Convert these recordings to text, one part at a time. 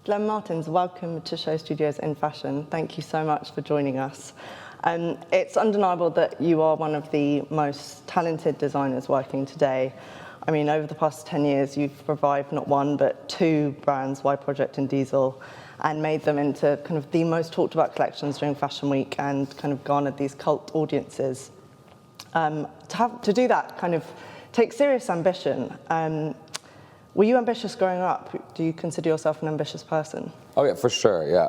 Glenn Martens, welcome to SHOWstudios in Fashion. Thank you so much for joining us. It's undeniable that you are one of the most talented designers working today. I mean, over the past 10 years, you've revived not one, but two brands, Y Project and Diesel, and made them into kind of the most talked about collections during Fashion Week and kind of garnered these cult audiences. To do that kind of takes serious ambition. Were you ambitious growing up? Do you consider yourself an ambitious person? Oh yeah, for sure. Yeah,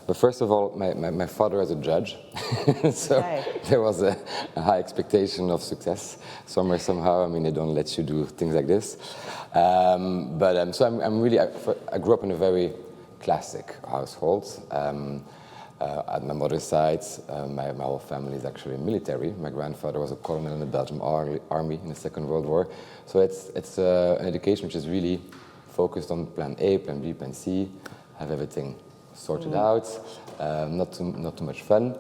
but first of all, my father is a judge, so there was a high expectation of success somewhere somehow. I mean, they don't let you do things like this. So I'm really. I grew up in a very classic household. At my mother's side, my whole family is actually military. My grandfather was a colonel in the Belgian army in the Second World War. So it's an education which is really focused on plan A, plan B, plan C, have everything sorted out, not too much fun.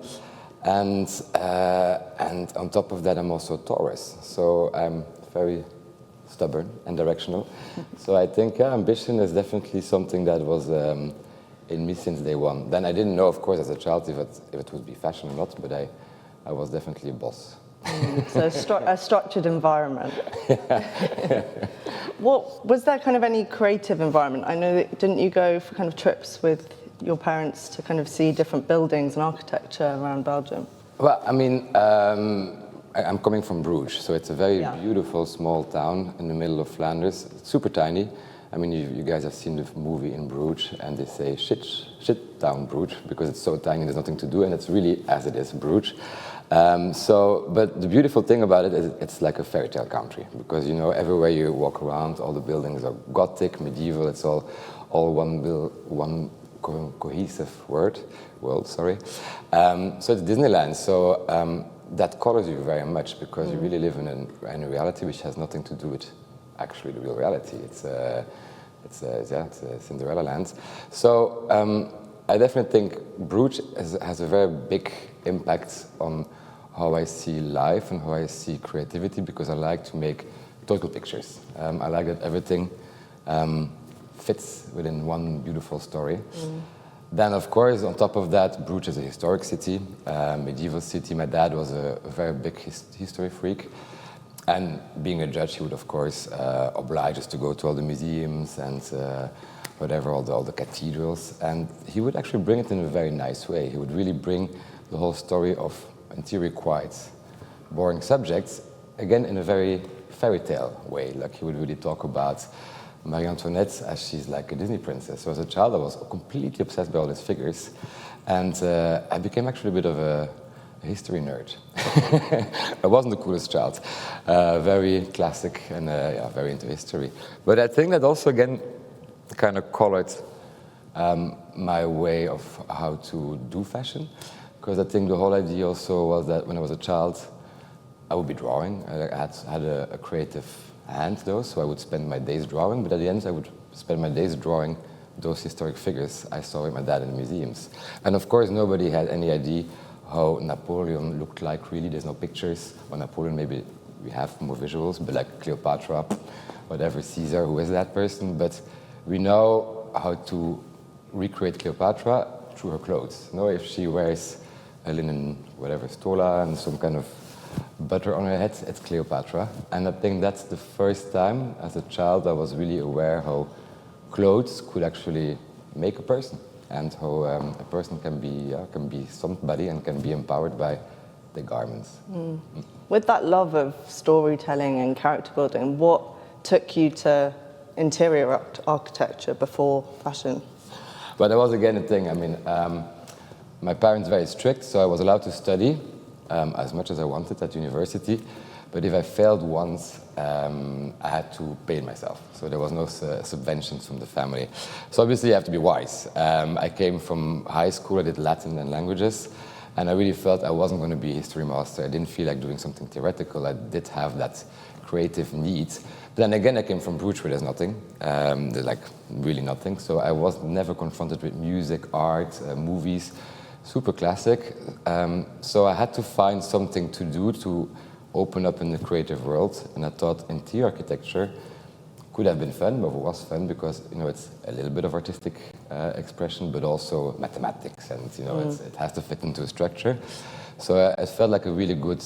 And on top of that, I'm also a Taurus. So I'm very stubborn and directional. So I think ambition is definitely something that was in me since day one. Then I didn't know, of course, as a child if it would be fashion or not, but I was definitely a boss. So a structured environment. Was there kind of any creative environment? I know that, didn't you go for kind of trips with your parents to kind of see different buildings and architecture around Belgium? Well, I mean, I'm coming from Bruges, so it's a very beautiful small town in the middle of Flanders. It's super tiny. I mean, you guys have seen the movie in Bruges, and they say shit town Bruges, because it's so tiny, there's nothing to do, and it's really as it is, Bruges. But the beautiful thing about it is it's like a fairy tale country, because, you know, everywhere you walk around, all the buildings are Gothic, medieval, it's all one cohesive world, sorry. So it's Disneyland, so that colors you very much, because you really live in a reality which has nothing to do with actually the real reality. It's a Cinderella land. So I definitely think Bruges has a very big impact on how I see life and how I see creativity, because I like to make total pictures. I like that everything fits within one beautiful story. Then, of course, on top of that, Bruges is a historic city, medieval city. My dad was a very big history freak. And being a judge, he would, of course, oblige us to go to all the museums and whatever, all the cathedrals. And he would actually bring it in a very nice way. He would really bring the whole story of, in theory, quite boring subjects, again, in a very fairy tale way. Like, he would really talk about Marie Antoinette as she's like a Disney princess. So as a child, I was completely obsessed by all these figures. And I became actually a bit of a history nerd. I wasn't the coolest child. Very classic and very into history. But I think that also, again, kind of colored my way of how to do fashion. Because I think the whole idea also was that when I was a child, I would be drawing. I had a creative hand, though, so I would spend my days drawing. But at the end, I would spend my days drawing those historic figures I saw with my dad in the museums. And of course, nobody had any idea how Napoleon looked like, really. There's no pictures of Napoleon. Maybe we have more visuals, but like Cleopatra, whatever, Caesar, who is that person? But we know how to recreate Cleopatra through her clothes. You know, if she wears a linen, whatever, stola and some kind of butter on her head, it's Cleopatra. And I think that's the first time as a child I was really aware how clothes could actually make a person, and how a person can be somebody and can be empowered by the garments. With that love of storytelling and character building, what took you to interior architecture before fashion? But that was again a thing. I mean, my parents were very strict, so I was allowed to study as much as I wanted at university. But if I failed once, I had to pay it myself. So there was no subventions from the family. So obviously you have to be wise. I came from high school, I did Latin and languages, and I really felt I wasn't going to be a history master. I didn't feel like doing something theoretical. I did have that creative need. But then again, I came from Bruges where there's nothing, there's like really nothing. So I was never confronted with music, art, movies, super classic. So I had to find something to do to open up in the creative world, and I thought interior architecture could have been fun, but it was fun because, you know, it's a little bit of artistic expression, but also mathematics, and, you know, it has to fit into a structure. So it felt like a really good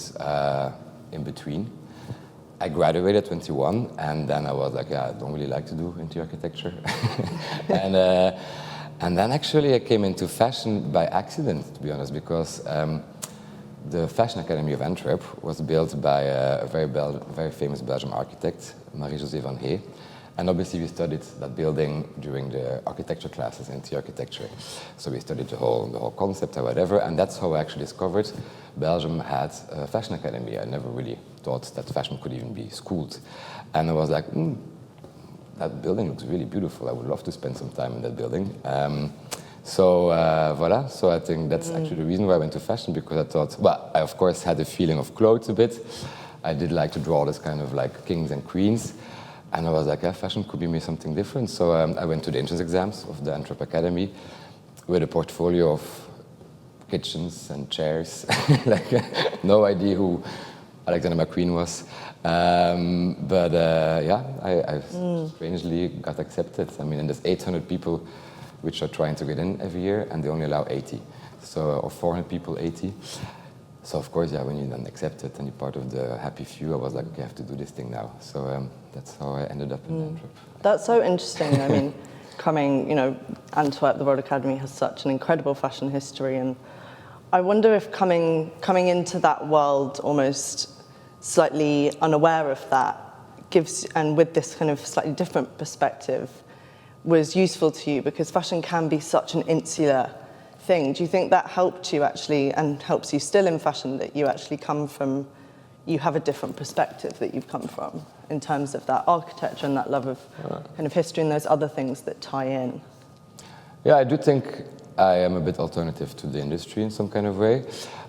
in-between. I graduated at 21, and then I was like, yeah, I don't really like to do interior architecture. And then actually I came into fashion by accident, to be honest, because the Fashion Academy of Antwerp was built by a very famous Belgian architect, Marie-José van Hey. And obviously we studied that building during the architecture classes, interior architecture. So we studied the whole concept or whatever, and that's how I actually discovered Belgium had a fashion academy. I never really thought that fashion could even be schooled. And I was like, that building looks really beautiful. I would love to spend some time in that building. So voila, so I think that's actually the reason why I went to fashion, because I thought, well, I of course had a feeling of clothes a bit. I did like to draw this kind of like kings and queens. And I was like, yeah, fashion could be me something different. So I went to the entrance exams of the Antwerp Academy with a portfolio of kitchens and chairs. Like, no idea who Alexander McQueen was. Yeah, I strangely got accepted. I mean, and there's 800 people which are trying to get in every year, and they only allow 80. So, or 400 people, 80. So of course, yeah, when you then accept it and you're part of the happy few, I was like, okay, I have to do this thing now. So that's how I ended up in Antwerp. That's so interesting. I mean, coming, you know, Antwerp, the World Academy has such an incredible fashion history, and I wonder if coming into that world almost slightly unaware of that gives, and with this kind of slightly different perspective, was useful to you, because fashion can be such an insular thing. Do you think that helped you actually, and helps you still in fashion, that you actually come from, you have a different perspective that you've come from in terms of that architecture and that love of kind of history and those other things that tie in? Yeah, I do think I am a bit alternative to the industry in some kind of way.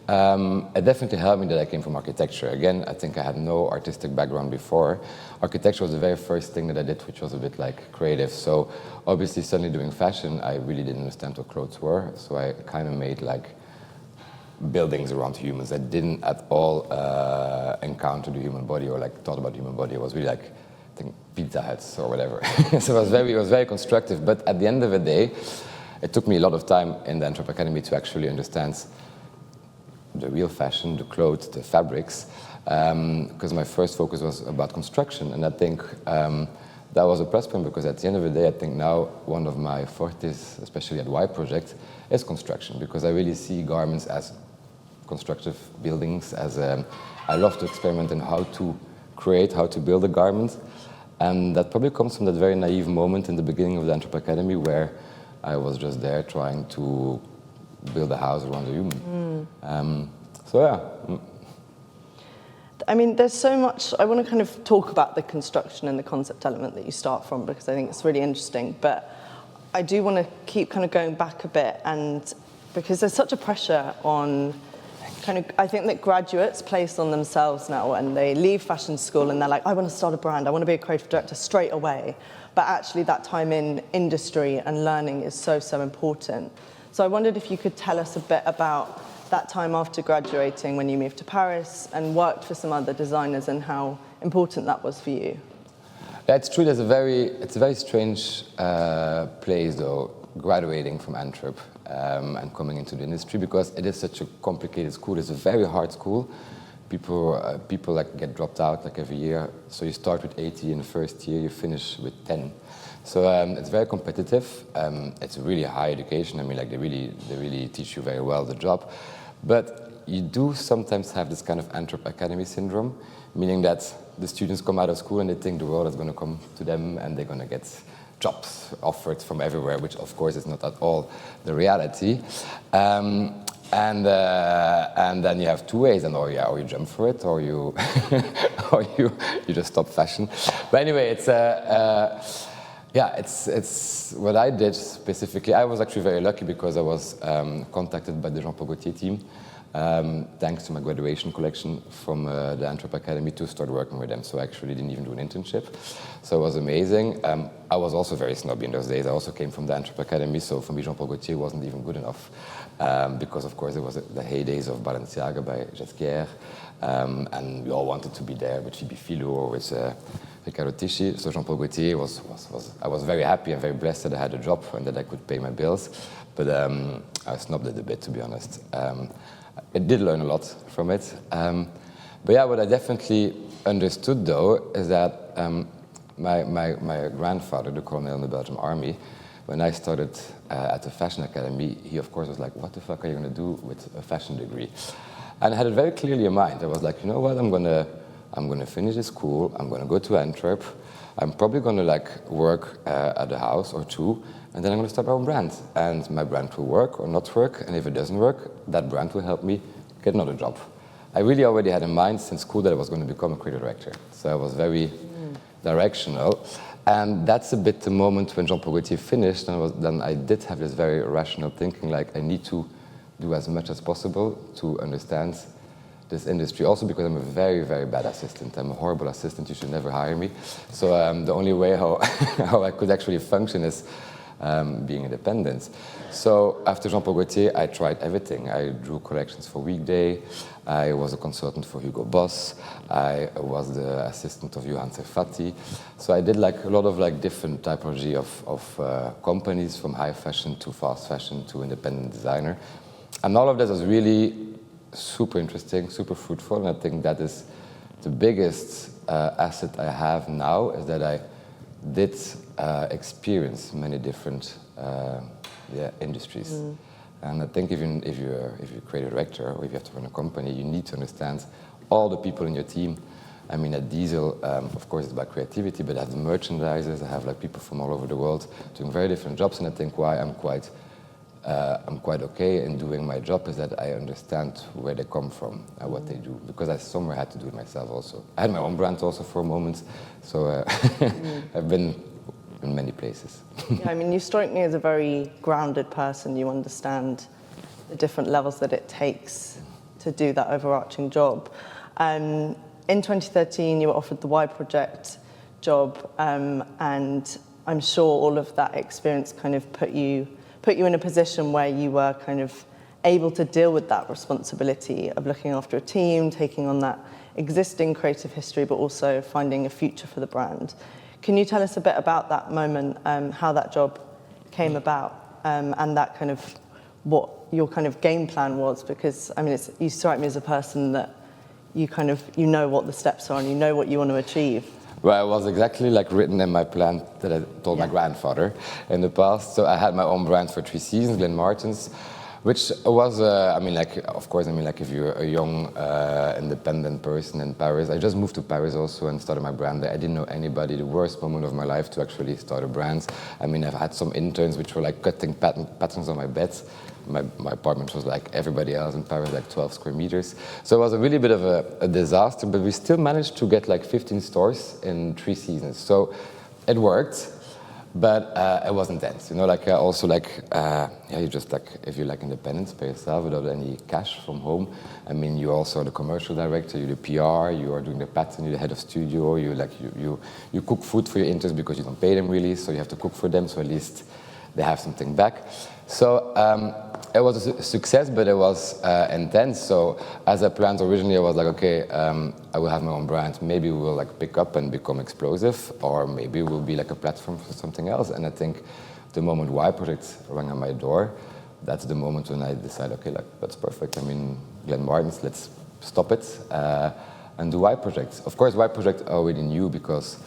It definitely helped me that I came from architecture. Again, I think I had no artistic background before. Architecture was the very first thing that I did, which was a bit like creative. So obviously suddenly doing fashion, I really didn't understand what clothes were. So I kind of made like buildings around humans. I didn't at all encounter the human body or like thought about the human body. It was really like, I think, Pizza Huts or whatever. So it was very constructive. But at the end of the day, it took me a lot of time in the Antwerp Academy to actually understand the real fashion, the clothes, the fabrics, because my first focus was about construction. And I think that was a plus point, because at the end of the day, I think now one of my fortes, especially at Y Project, is construction, because I really see garments as constructive buildings, as I love to experiment in how to create, how to build a garment. And that probably comes from that very naive moment in the beginning of the Antwerp Academy, where I was just there trying to build a house around a human. So yeah. I mean, there's so much, I want to kind of talk about the construction and the concept element that you start from, because I think it's really interesting, but I do want to keep kind of going back a bit, and because there's such a pressure on kind of, I think that graduates place on themselves now when they leave fashion school and they're like, I want to start a brand, I want to be a creative director straight away. But actually that time in industry and learning is so, so important. So I wondered if you could tell us a bit about that time after graduating when you moved to Paris and worked for some other designers, and how important that was for you. Yeah, it's true. It's a very strange place, though, graduating from Antwerp and coming into the industry, because it is such a complicated school. It's a very hard school. People like get dropped out like every year. So you start with 80 in the first year, you finish with 10. So it's very competitive. It's a really high education. I mean, like they really teach you very well the job. But you do sometimes have this kind of Antwerp Academy syndrome, meaning that the students come out of school and they think the world is going to come to them and they're going to get jobs offered from everywhere, which of course is not at all the reality. And then you have two ways, and or you jump for it, or you or you just stop fashion. But anyway, it's what I did specifically. I was actually very lucky, because I was contacted by the Paul Gaultier team, thanks to my graduation collection from the Antwerp Academy, to start working with them. So I actually didn't even do an internship. So it was amazing. I was also very snobby in those days. I also came from the Antwerp Academy, so for me Paul Gaultier wasn't even good enough. Because of course it was the heydays of Balenciaga by Jesquier, and we all wanted to be there with Phoebe Philo or with Riccardo Tisci. So Jean-Paul Gaultier I was very happy and very blessed that I had a job and that I could pay my bills. But I snubbed it a bit, to be honest. I did learn a lot from it. But yeah, what I definitely understood, though, is that my grandfather, the colonel in the Belgian army, when I started at the fashion academy, he, of course, was like, what the fuck are you going to do with a fashion degree? And I had it very clearly in mind. I was like, you know what, I'm gonna finish this school, I'm going to go to Antwerp, I'm probably going to work at a house or two, and then I'm going to start my own brand. And my brand will work or not work, and if it doesn't work, that brand will help me get another job. I really already had in mind since school that I was going to become a creative director. So I was very directional. And that's a bit the moment when Jean-Paul Gaultier finished, and then I did have this very rational thinking, like I need to do as much as possible to understand this industry. Also because I'm a very, very bad assistant. I'm a horrible assistant, you should never hire me. So the only way how I could actually function is being independent. So after Jean-Paul Gaultier, I tried everything. I drew collections for Weekday, I was a consultant for Hugo Boss, I was the assistant of Johan Serfati. So I did a lot of different typology of companies, from high fashion to fast fashion to independent designer. And all of that was really super interesting, super fruitful, and I think that is the biggest asset I have now, is that I did experience many different industries. And I think if you're a creative director, or if you have to run a company, you need to understand all the people in your team. I mean, at Diesel, of course, it's about creativity, but I have the merchandisers, I have people from all over the world doing very different jobs, and I think why I'm quite okay in doing my job is that I understand where they come from and what they do, because I somewhere had to do it myself also. I had my own brand also for a moment, so I've been in many places. Yeah, I mean, you strike me as a very grounded person. You understand the different levels that it takes to do that overarching job. In 2013, you were offered the Y Project job, and I'm sure all of that experience kind of put you in a position where you were kind of able to deal with that responsibility of looking after a team, taking on that existing creative history, but also finding a future for the brand. Can you tell us a bit about that moment, how that job came about, and that kind of what your kind of game plan was? Because I mean, you strike me as a person that you know what the steps are and you know what you want to achieve. Well, it was exactly written in my plan that I told my grandfather in the past. So I had my own brand for 3 seasons, Martens, which was, of course, if you're a young, independent person in Paris. I just moved to Paris also and started my brand there. I didn't know anybody. The worst moment of my life to actually start a brand. I mean, I've had some interns which were cutting patterns on my beds. My apartment was like everybody else in Paris, 12 square meters. So it was a really bit of a disaster, but we still managed to get 15 stores in 3 seasons. So it worked, but it was intense. You know, you just if you're independent by yourself without any cash from home. I mean, you also are the commercial director, you're the PR, you are doing the pattern, you're the head of studio. You cook food for your interns because you don't pay them really, so you have to cook for them, so at least they have something back. So it was a success, but it was intense. So as I planned originally, I was okay, I will have my own brand. Maybe we will pick up and become explosive, or maybe we'll be a platform for something else. And I think the moment Y Project rang on my door, that's the moment when I decided, okay, that's perfect. I mean, Martens, let's stop it and do Y Project. Of course, Y Project I already knew because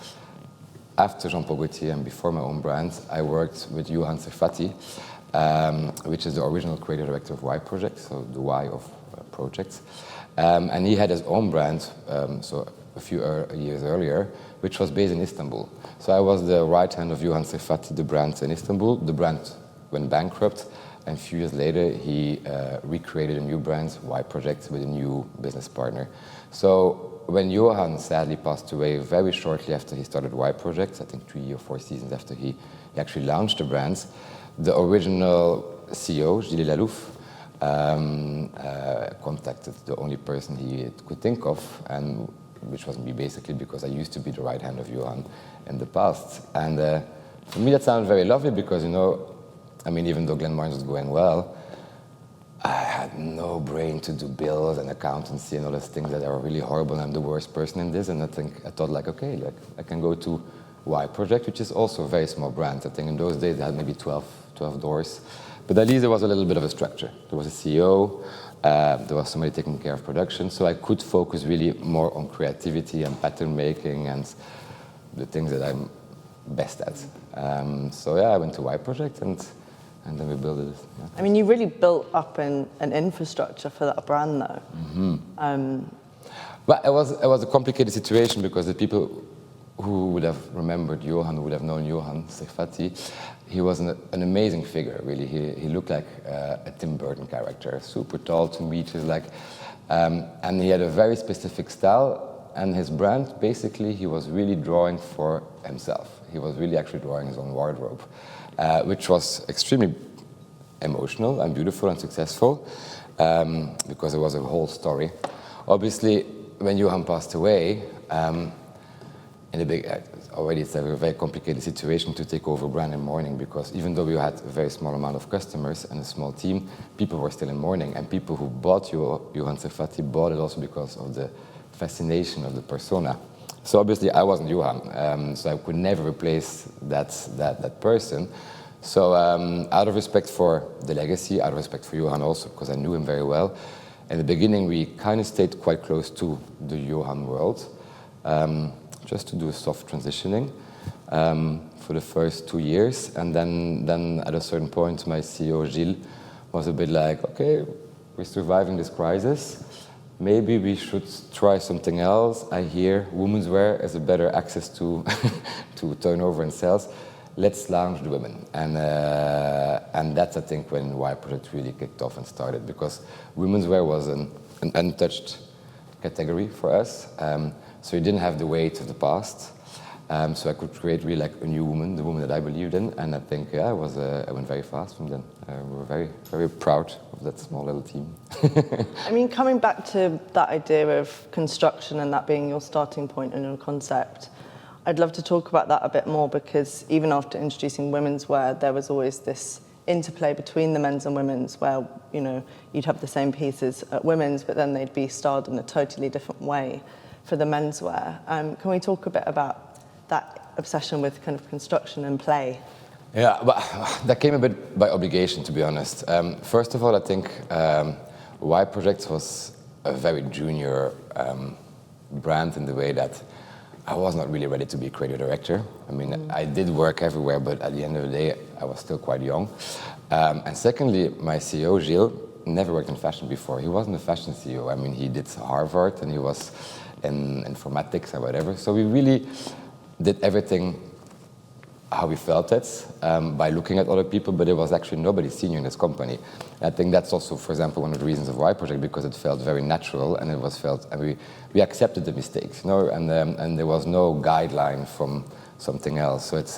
after Jean-Paul Gaultier and before my own brand, I worked with Johan Serfati, which is the original creative director of Y Project, so the Y of projects. And he had his own brand, so a few years earlier, which was based in Istanbul. So I was the right hand of Johan Serfati, the brand in Istanbul. The brand went bankrupt, and a few years later, he recreated a new brand, Y Project, with a new business partner. So when Johan sadly passed away very shortly after he started Y Project, I think 3 or 4 seasons after he actually launched the brand, the original CEO, Gilles Lalouf, contacted the only person he could think of, and which was me basically, because I used to be the right hand of Johan in the past. And for me that sounded very lovely because, even though Martens was going well, I had no brain to do bills and accountancy and all those things that are really horrible. I'm the worst person in this. And I thought like, okay, like I can go to Y Project, which is also a very small brand. I think in those days they had maybe 12 doors. But at least there was a little bit of a structure. There was a CEO, there was somebody taking care of production, so I could focus really more on creativity and pattern making and the things that I'm best at. So yeah, I went to Y Project and then we built it. Yeah. I mean, you really built up an infrastructure for that brand, though. But it was a complicated situation because the people who would have remembered Johan, who would have known Johan Serfati, he was an amazing figure, really. He looked like a Tim Burton character, super tall, 2 meters, like, and he had a very specific style, and his brand, basically, he was really drawing for himself. He was really actually drawing his own wardrobe, which was extremely emotional and beautiful and successful, because it was a whole story. Obviously, when Johan passed away, it's a very complicated situation to take over a brand in mourning, because even though we had a very small amount of customers and a small team, people were still in mourning, and people who bought Johan Serfati bought it also because of the fascination of the persona. So obviously I wasn't Johan, so I could never replace that person. So out of respect for the legacy, out of respect for Johan also, because I knew him very well, in the beginning we kind of stayed quite close to the Johan world, just to do a soft transitioning for the first 2 years. And then at a certain point, my CEO, Gilles, was a bit like, okay, we're surviving this crisis. Maybe we should try something else. I hear women's wear has a better access to, to turnover and sales. Let's launch the women. And that's, I think, when Y Project really kicked off and started, because women's wear was an untouched category for us. So you didn't have the weight of the past. So I could create really like a new woman, the woman that I believed in. And I think, yeah, I went very fast from then. We were very, very proud of that small little team. I mean, coming back to that idea of construction and that being your starting point and your concept, I'd love to talk about that a bit more, because even after introducing women's wear, there was always this interplay between the men's and women's, where, you know, you'd have the same pieces at women's, but then they'd be styled in a totally different way for the menswear. Can we talk a bit about that obsession with kind of construction and play? Yeah, but that came a bit by obligation, to be honest. First of all, I think Y Project was a very junior brand in the way that I was not really ready to be a creative director. I mean, I did work everywhere, but at the end of the day, I was still quite young. And secondly, my CEO, Gilles, never worked in fashion before. He wasn't a fashion CEO. I mean, he did Harvard and he was in informatics or whatever. So we really did everything how we felt it, by looking at other people, but there was actually nobody senior in this company. And I think that's also, for example, one of the reasons of Y Project, because it felt very natural, and we accepted the mistakes, you know, and there was no guideline from something else. So it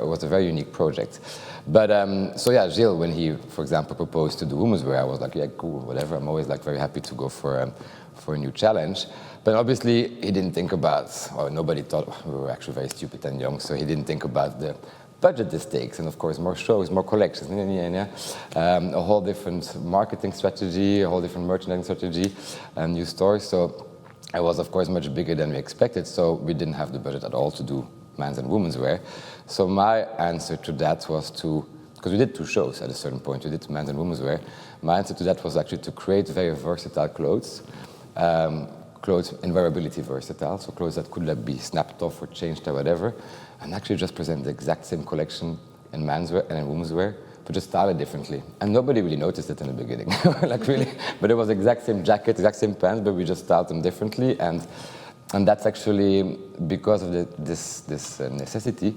was a very unique project. But so yeah, Gilles, when he, for example, proposed to do women's wear, I was like, yeah, cool, whatever. I'm always like very happy to go for a new challenge. But obviously, he didn't think about, or nobody thought, we were actually very stupid and young, so he didn't think about the budget this takes, and of course, more shows, more collections, a whole different marketing strategy, a whole different merchandising strategy, and new stores. So it was, of course, much bigger than we expected, so we didn't have the budget at all to do men's and women's wear. So my answer to that was because we did 2 shows at a certain point, we did men's and women's wear. My answer to that was actually to create very versatile clothes. Clothes in wearability versatile, so clothes that could be snapped off or changed or whatever, and actually just present the exact same collection in menswear and in women's wear, but just style it differently. And nobody really noticed it in the beginning, like really. But it was the exact same jacket, exact same pants, but we just styled them differently. And that's actually because of this necessity.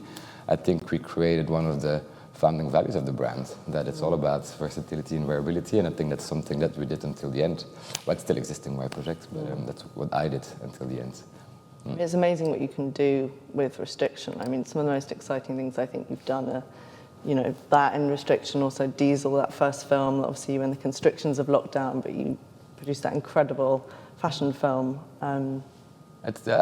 I think we created one of the founding values of the brand, that it's all about versatility and wearability, and I think that's something that we did until the end. Well, it's still existing Y Project, but that's what I did until the end. It's amazing what you can do with restriction. I mean, some of the most exciting things I think you've done are, you know, that and restriction, also Diesel, that first film, obviously you were in the constrictions of lockdown, but you produced that incredible fashion film. I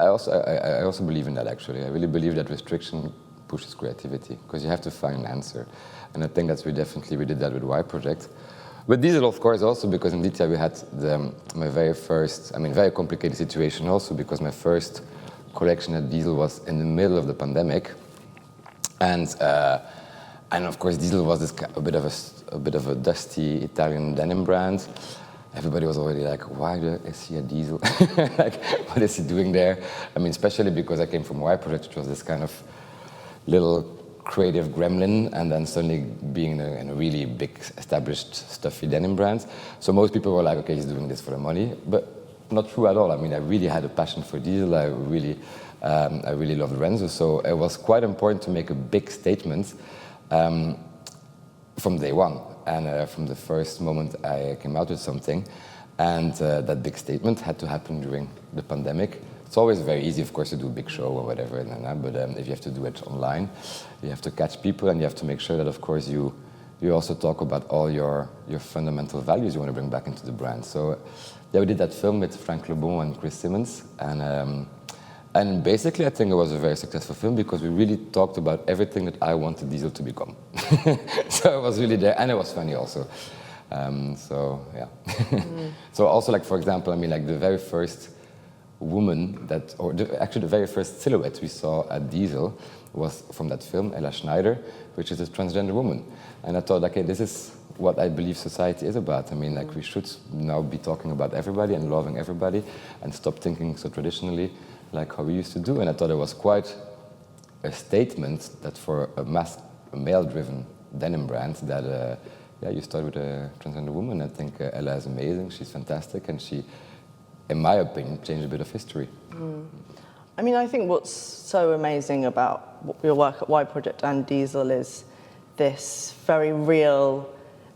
also believe in that, actually. I really believe that restriction pushes creativity, because you have to find an answer. And I think we did that with Y Project. With Diesel, of course, also because in Diesel we had my very first, very complicated situation also because my first collection at Diesel was in the middle of the pandemic, and of course Diesel was a bit of a dusty Italian denim brand. Everybody was already like, why is he a Diesel? Like, what is he doing there? Especially because I came from Y Project, which was this kind of little creative gremlin, and then suddenly being in a really big, established, stuffy denim brand. So most people were like, okay, he's doing this for the money, but not true at all. I really had a passion for Diesel. I really loved Renzo. So it was quite important to make a big statement from day one, and from the first moment I came out with something. And that big statement had to happen during the pandemic. It's always very easy, of course, to do a big show or whatever, but if you have to do it online, you have to catch people, and you have to make sure that, of course, you also talk about all your fundamental values you want to bring back into the brand. So yeah, we did that film with Frank Lebon and Chris Simmons, and basically I think it was a very successful film because we really talked about everything that I wanted Diesel to become. So it was really there, and it was funny also. So yeah. So also, like, for example, like the very first woman actually the very first silhouette we saw at Diesel was from that film, Ella Schneider, which is a transgender woman. And I thought, okay, this is what I believe society is about. Like, we should now be talking about everybody and loving everybody and stop thinking so traditionally like how we used to do. And I thought it was quite a statement that for a male-driven denim brand that, you start with a transgender woman. I think Ella is amazing, she's fantastic, and she, in my opinion, changed a bit of history. I think what's so amazing about your work at Y Project and Diesel is this very real,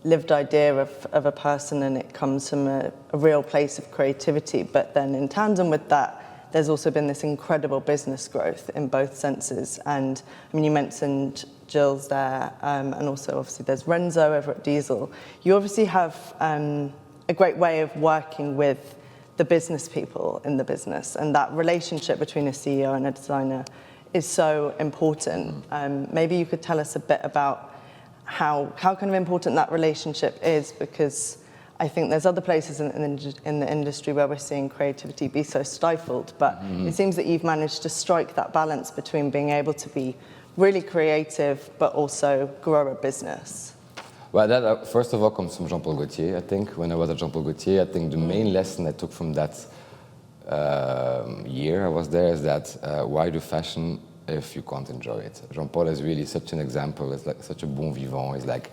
lived idea of a person, and it comes from a real place of creativity. But then in tandem with that, there's also been this incredible business growth in both senses. And you mentioned Jill's there, and also obviously there's Renzo over at Diesel. You obviously have a great way of working with the business people in the business, and that relationship between a CEO and a designer is so important. Maybe you could tell us a bit about how kind of important that relationship is, because I think there's other places in the industry where we're seeing creativity be so stifled, but it seems that you've managed to strike that balance between being able to be really creative but also grow a business. Well, that first of all comes from Jean-Paul Gaultier, I think. When I was at Jean-Paul Gaultier, I think the main lesson I took from that year I was there is that why do fashion if you can't enjoy it? Jean-Paul is really such an example. It's like such a bon vivant. He's like,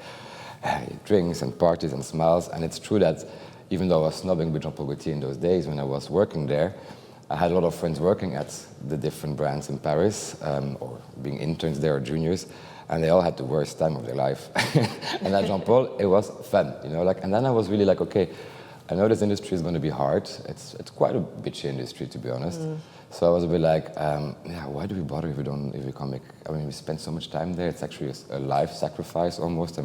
he drinks and parties and smiles. And it's true that even though I was snobbing with Jean-Paul Gaultier in those days when I was working there, I had a lot of friends working at the different brands in Paris, or being interns there or juniors, and they all had the worst time of their life. And at Jean-Paul, it was fun, and then I was really like, okay, I know this industry is going to be hard. It's quite a bitchy industry, to be honest. So I was a bit like, why do we bother if we can't make, we spend so much time there. It's actually a life sacrifice almost,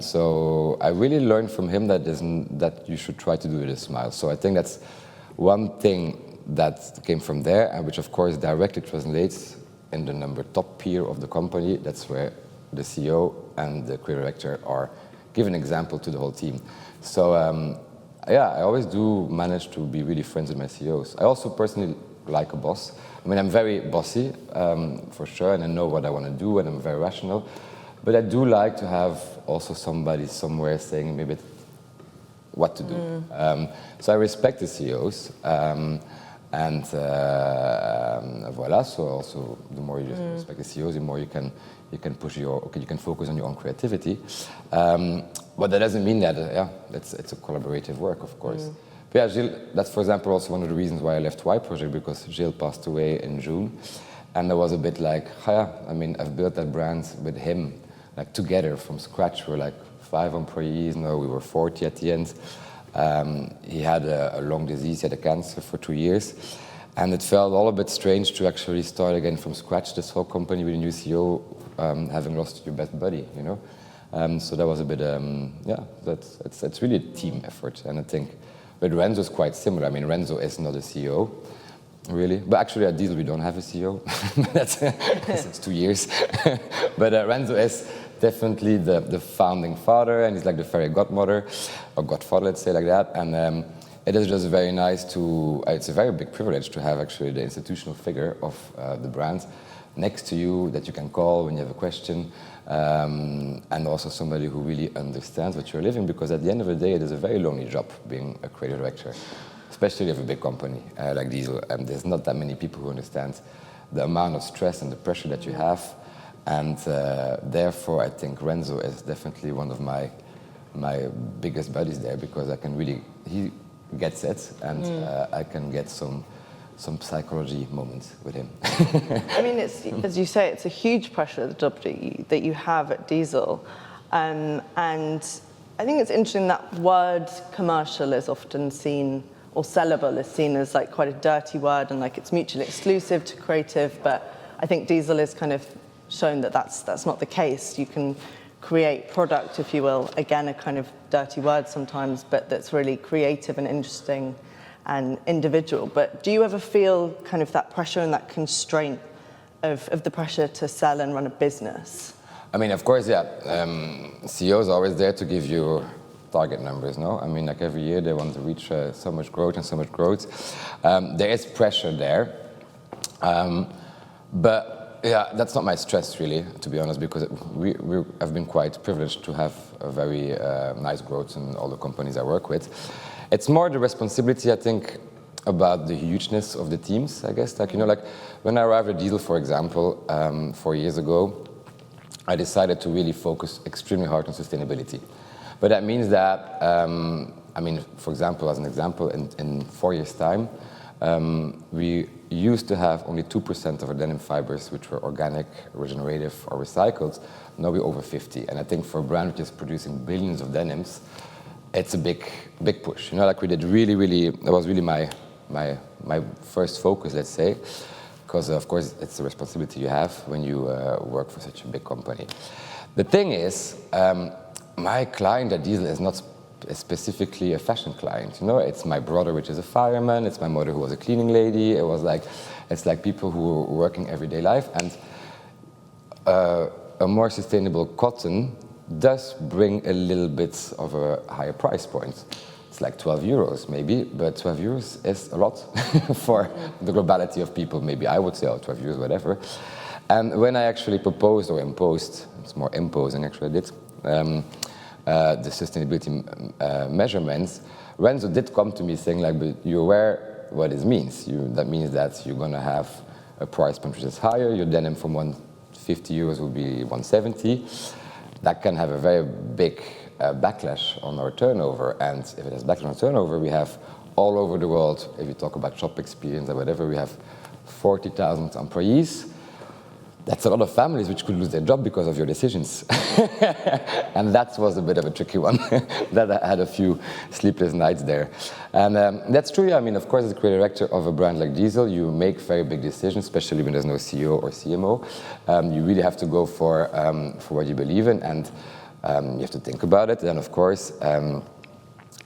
So I really learned from him that you should try to do it with a smile. So I think that's one thing that came from there, and which of course directly translates in the top tier of the company. That's where the CEO and the creative director are giving an example to the whole team. So I always do manage to be really friends with my CEOs. I also personally like a boss. I'm very bossy, for sure, and I know what I want to do, and I'm very rational. But I do like to have also somebody somewhere saying maybe what to do. So I respect the CEOs. And voila. So also, the more you respect the CEOs, the more you can push you can focus on your own creativity. But that doesn't mean that it's a collaborative work, of course. But Gilles, that's for example also one of the reasons why I left Y Project, because Gilles passed away in June, and I was a bit like, I've built that brand with him, like together from scratch. We're like 5 employees now. We were 40 at the end. He had a long disease, he had a cancer for 2 years, and it felt all a bit strange to actually start again from scratch, this whole company with a new CEO, having lost your best buddy, So that was a bit, it's really a team effort, and I think with Renzo is quite similar. Renzo is not a CEO, really, but actually at Diesel we don't have a CEO. It's 2 years, but Renzo is definitely the founding father, and he's like the fairy godmother, or godfather, let's say like that. And it is just very nice to, it's a very big privilege to have actually the institutional figure of the brand next to you that you can call when you have a question, and also somebody who really understands what you're living, because at the end of the day, it is a very lonely job being a creative director, especially of a big company like Diesel. And there's not that many people who understand the amount of stress and the pressure that you have. And therefore, I think Renzo is definitely one of my biggest buddies there, because I can really, he gets it, and I can get some psychology moments with him. I mean, it's, as you say, it's a huge pressure, the job that you have at Diesel. And I think it's interesting that word commercial is often seen, or sellable is seen as like quite a dirty word, and like it's mutually exclusive to creative, but I think Diesel is kind of shown that that's not the case. You can create product, if you will, again, a kind of dirty word sometimes, but that's really creative and interesting and individual. But do you ever feel kind of that pressure and that constraint of the pressure to sell and run a business? I mean, of course, yeah. CEO is always there to give you target numbers, no? I mean, like every year they want to reach so much growth and so much growth. There is pressure there. But yeah, that's not my stress really, to be honest, because we have been quite privileged to have a very nice growth in all the companies I work with. It's more the responsibility, I think, about the hugeness of the teams, I guess. Like, you know, like when I arrived at Diesel, for example, 4 years ago, I decided to really focus extremely hard on sustainability. But that means that, I mean, for example, as an example, in 4 years' time, we used to have only 2% of our denim fibers which were organic, regenerative, or recycled. Now we're over 50. And I think for a brand which is producing billions of denims, it's a big push. You know, like we did really, that was really my first focus, let's say, because of course it's the responsibility you have when you work for such a big company. The thing is, my client at Diesel is not specifically a fashion client. You know, it's my brother, which is a fireman. It's my mother, who was a cleaning lady. It's like people who are working everyday life, and a more sustainable cotton does bring a little bit of a higher price point. It's like 12 euros maybe, but 12 euros is a lot for the globality of people. Maybe I would say, oh, 12 euros, whatever. And when I actually proposed or imposed, it's more imposing actually I did, the sustainability measurements, Renzo did come to me saying like, but you're aware what this means. That means that you're gonna have a price point which is higher. Your denim from 150 euros will be 170. That can have a very big backlash on our turnover. And if it has backlash on turnover, we have all over the world, if you talk about shop experience or whatever, we have 40,000 employees. That's a lot of families which could lose their job because of your decisions. And that was a bit of a tricky one. That I had a few sleepless nights there. And that's true, yeah. I mean, of course, as a creative director of a brand like Diesel, you make very big decisions, especially when there's no CEO or CMO. You really have to go for what you believe in, and you have to think about it. And of course,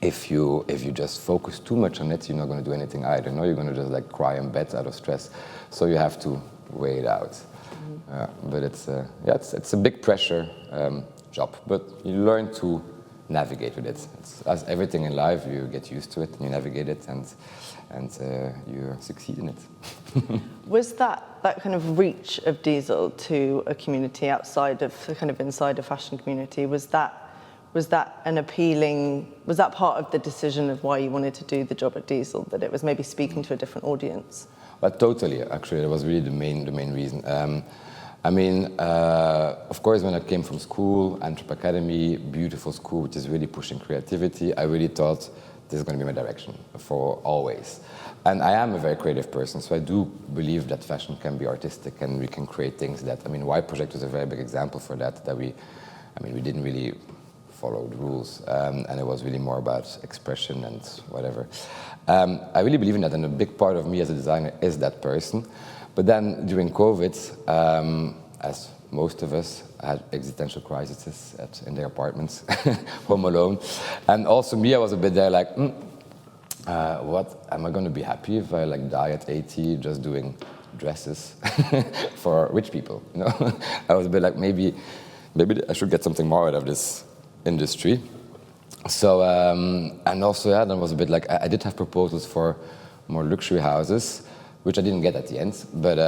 if you just focus too much on it, you're not going to do anything either. No, you're going to just like cry in bed out of stress. So you have to weigh it out. But it's a big pressure job, but you learn to navigate with it. It's, as everything in life, you get used to it and you navigate it, and you succeed in it. Was that kind of reach of Diesel to a community outside of the kind of inside a fashion community? Was that an appealing? Was that part of the decision of why you wanted to do the job at Diesel? That it was maybe speaking to a different audience? But totally, actually, that was really the main reason. I mean, of course, when I came from school, Antwerp Academy, beautiful school, which is really pushing creativity, I really thought this is going to be my direction for always. And I am a very creative person, so I do believe that fashion can be artistic and we can create things that, I mean, Y Project was a very big example for that we didn't really follow the rules, and it was really more about expression and whatever. I really believe in that, and a big part of me as a designer is that person. But then during COVID, as most of us had existential crises in their apartments, home alone. And also me, I was a bit there like, what, am I going to be happy if I like die at 80 just doing dresses for rich people? You know, I was a bit like, maybe maybe I should get something more out of this industry. So, and also, yeah, that was a bit like, I did have proposals for more luxury houses, which I didn't get at the end, but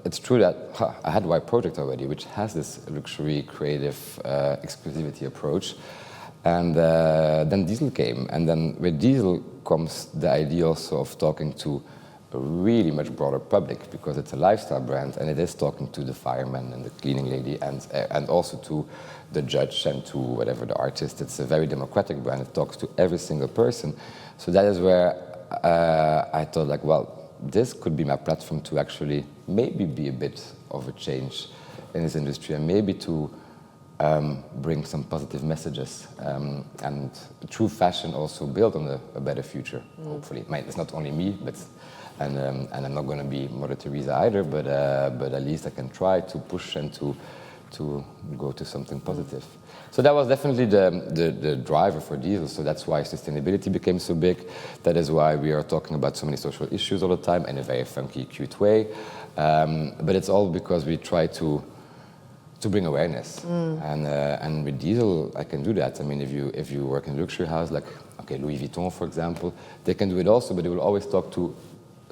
it's true that I had Y Project already, which has this luxury, creative, exclusivity approach. And then Diesel came, and then with Diesel comes the idea also of talking to a really much broader public, because it's a lifestyle brand, and it is talking to the fireman and the cleaning lady, and also to the judge and to whatever the artist. It's a very democratic brand. It talks to every single person. So that is where I thought, like, well, this could be my platform to actually maybe be a bit of a change in this industry, and maybe to bring some positive messages, and true fashion also build on a better future, hopefully. It's not only me, but and I'm not going to be Mother Teresa either, but at least I can try to push and to go to something positive. So that was definitely the driver for Diesel. So that's why sustainability became so big. That is why we are talking about so many social issues all the time in a very funky, cute way. But it's all because we try to bring awareness. And with Diesel, I can do that. I mean, if you work in a luxury house, like, okay, Louis Vuitton, for example, they can do it also, but they will always talk to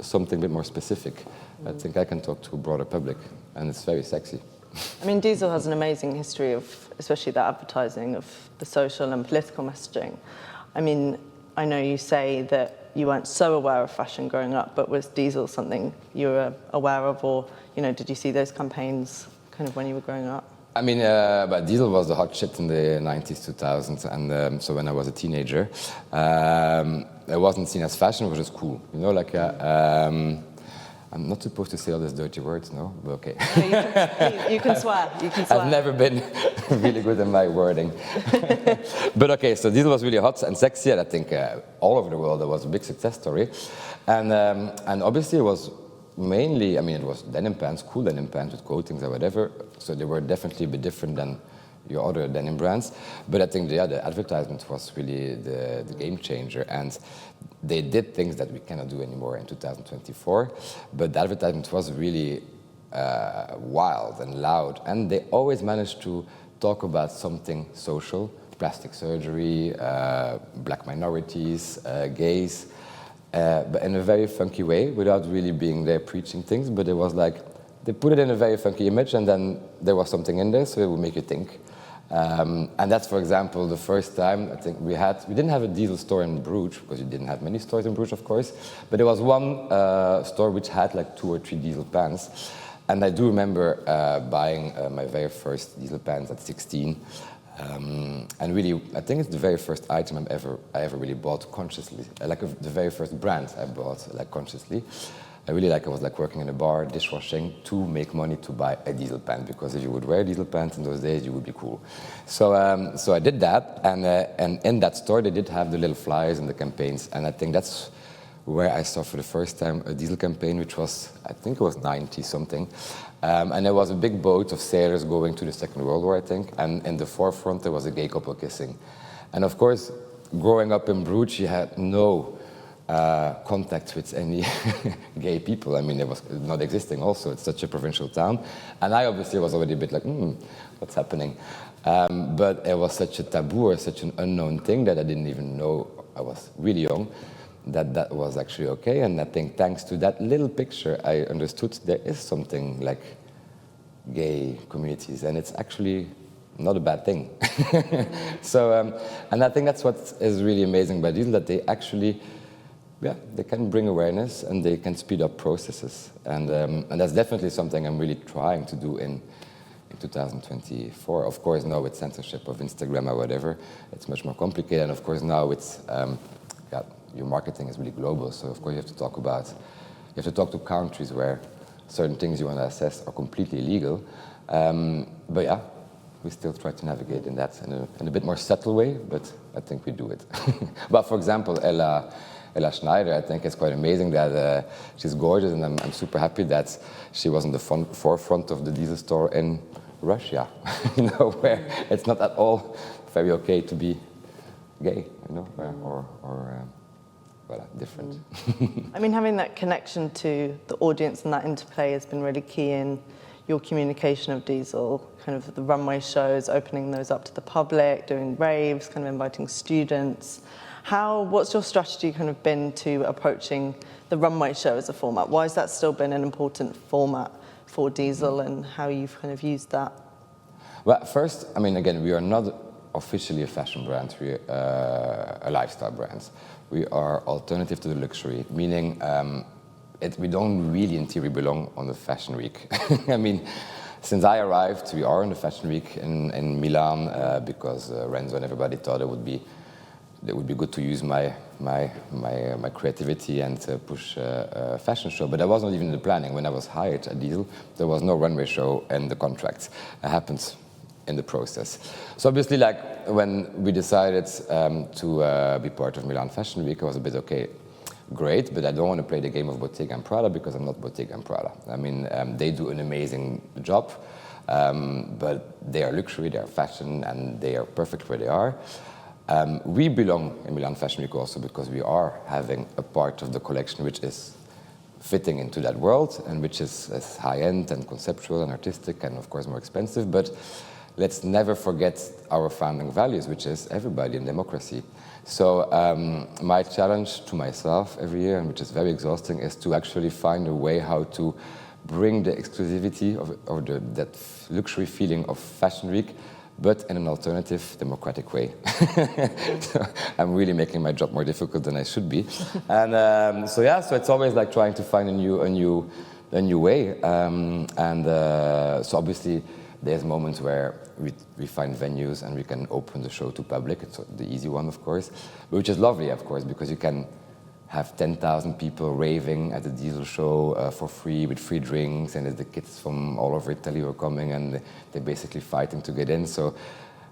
something a bit more specific. I think I can talk to a broader public, and it's very sexy. I mean, Diesel has an amazing history of, especially the advertising, of the social and political messaging. I mean, I know you say that you weren't so aware of fashion growing up, but was Diesel something you were aware of, or, you know, did you see those campaigns kind of when you were growing up? I mean, but Diesel was the hot shit in the 90s, 2000s, and so when I was a teenager, it wasn't seen as fashion, it was just cool, you know, like, I'm not supposed to say all these dirty words, no? But okay. No, you can swear, you can swear. I've never been really good in my wording. But okay, so Diesel was really hot and sexy, and I think all over the world it was a big success story. And obviously it was mainly, I mean, it was denim pants, cool denim pants with coatings or whatever, so they were definitely a bit different than your other denim brands. But I think the advertisement was really the game changer, and they did things that we cannot do anymore in 2024. But the advertisement was really wild and loud, and they always managed to talk about something social, plastic surgery, black minorities, gays, but in a very funky way, without really being there preaching things. But it was like, they put it in a very funky image, and then there was something in there, so it would make you think. And that's, for example, the first time I think we didn't have a Diesel store in Bruges, because we didn't have many stores in Bruges, of course, but there was one store which had like 2 or 3 Diesel pants. And I do remember buying my very first Diesel pants at 16. And really, I think it's the very first item I ever really bought consciously, like the very first brand I bought like consciously. I was like working in a bar, dishwashing, to make money to buy a Diesel pant, because if you would wear Diesel pants in those days, you would be cool. So I did that, and in that store they did have the little flyers and the campaigns, and I think that's where I saw for the first time a Diesel campaign, which was, I think it was 90-something. And there was a big boat of sailors going to the Second World War, I think, and in the forefront there was a gay couple kissing. And of course, growing up in Bruges, you had no contact with any gay people. I mean, it was not existing also. It's such a provincial town. And I obviously was already a bit like, what's happening? But it was such a taboo or such an unknown thing that I didn't even know, I was really young, that was actually okay. And I think thanks to that little picture, I understood there is something like gay communities, and it's actually not a bad thing. So, and I think that's what is really amazing about Diesel, that they actually, they can bring awareness and they can speed up processes. And that's definitely something I'm really trying to do in 2024. Of course, now with censorship of Instagram or whatever, it's much more complicated. And of course, now it's, your marketing is really global. So of course, you have to talk to countries where certain things you want to assess are completely illegal. But yeah, we still try to navigate in that in a bit more subtle way, but I think we do it. But for example, Ella Schneider, I think it's quite amazing that she's gorgeous, and I'm super happy that she was in the forefront of the Diesel store in Russia, you know, where it's not at all very okay to be gay, you know, or different. I mean, having that connection to the audience and that interplay has been really key in your communication of Diesel, kind of the runway shows, opening those up to the public, doing raves, kind of inviting students. What's your strategy kind of been to approaching the runway show as a format? Why has that still been an important format for Diesel, and how you've kind of used that? Well, first, I mean, again, we are not officially a fashion brand, we're a lifestyle brand. We are alternative to the luxury, meaning we don't really, in theory, belong on the fashion week. I mean, since I arrived, we are on the fashion week in Milan because Renzo and everybody thought it would be good to use my creativity and to push a fashion show. But that wasn't even in the planning. When I was hired at Diesel, there was no runway show in the contract. It happened in the process. So obviously, like when we decided to be part of Milan Fashion Week, I was a bit, okay, great, but I don't want to play the game of Bottega and Prada because I'm not Bottega and Prada. I mean, they do an amazing job, but they are luxury, they are fashion, and they are perfect where they are. We belong in Milan Fashion Week also because we are having a part of the collection which is fitting into that world and which is high-end and conceptual and artistic and of course more expensive, but let's never forget our founding values, which is everybody in democracy. So my challenge to myself every year, and which is very exhausting, is to actually find a way how to bring the exclusivity of that luxury feeling of Fashion Week, but in an alternative, democratic way. So I'm really making my job more difficult than I should be. And so it's always like trying to find a new way. So obviously, there's moments where we find venues and we can open the show to public. It's the easy one, of course, which is lovely, of course, because you can have 10,000 people raving at the Diesel show for free with free drinks, and the kids from all over Italy are coming and they're basically fighting to get in. So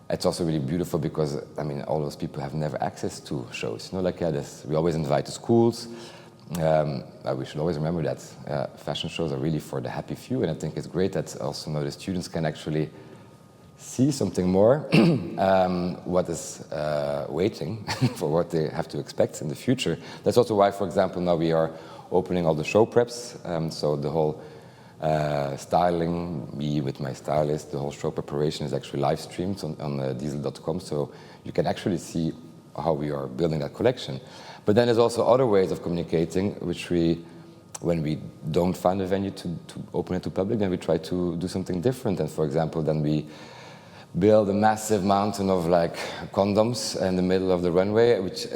it's also really beautiful because, I mean, all those people have never access to shows. You know, like we always invite the schools. We should always remember that fashion shows are really for the happy few, and I think it's great that also now the students can actually see something more, what is waiting for what they have to expect in the future. That's also why, for example, now we are opening all the show preps, so the whole styling, me with my stylist, the whole show preparation is actually live streamed on diesel.com, so you can actually see how we are building that collection. But then there's also other ways of communicating, which when we don't find a venue to open it to public, then we try to do something different. And for example, then we build a massive mountain of like condoms in the middle of the runway, which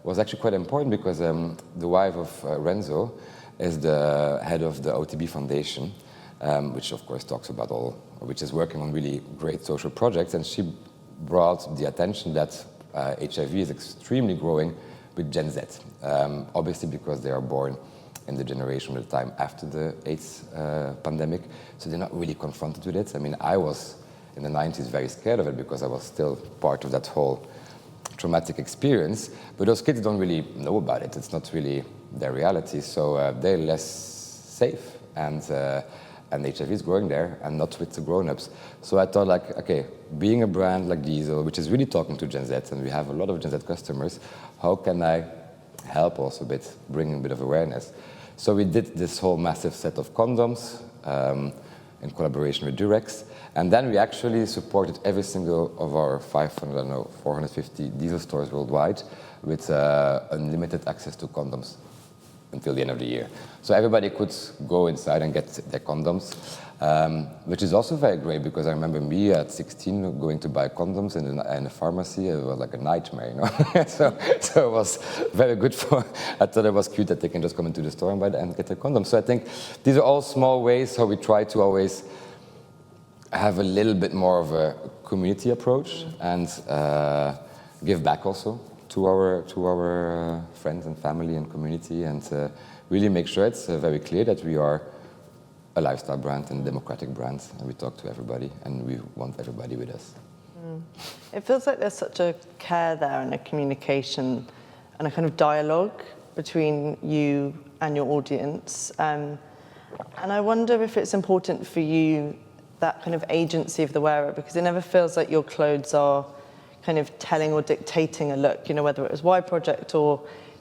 was actually quite important because the wife of Renzo is the head of the OTB Foundation, which of course talks about which is working on really great social projects, and she brought the attention that HIV is extremely growing with Gen Z, obviously because they are born in the generation of the time after the AIDS pandemic, so they're not really confronted with it. I mean, I was in the 90s very scared of it because I was still part of that whole traumatic experience, but those kids don't really know about it. It's not really their reality, so they're less safe, and HIV is growing there, and not with the grown-ups. So I thought, like, okay, being a brand like Diesel, which is really talking to Gen Z, and we have a lot of Gen Z customers, how can I help also with bringing a bit of awareness? So we did this whole massive set of condoms in collaboration with Durex, and then we actually supported every single of our 450 Diesel stores worldwide with unlimited access to condoms until the end of the year. So everybody could go inside and get their condoms, which is also very great because I remember me at 16 going to buy condoms in a pharmacy. It was like a nightmare, you know. so it was very good I thought it was cute that they can just come into the store and buy and get their condoms. So I think these are all small ways how we try to always have a little bit more of a community approach and give back also to our friends and family and community, and really make sure it's very clear that we are a lifestyle brand and a democratic brand, and we talk to everybody and we want everybody with us. It feels like there's such a care there and a communication and a kind of dialogue between you and your audience. And I wonder if it's important for you, that kind of agency of the wearer, because it never feels like your clothes are kind of telling or dictating a look, you know, whether it was Y Project or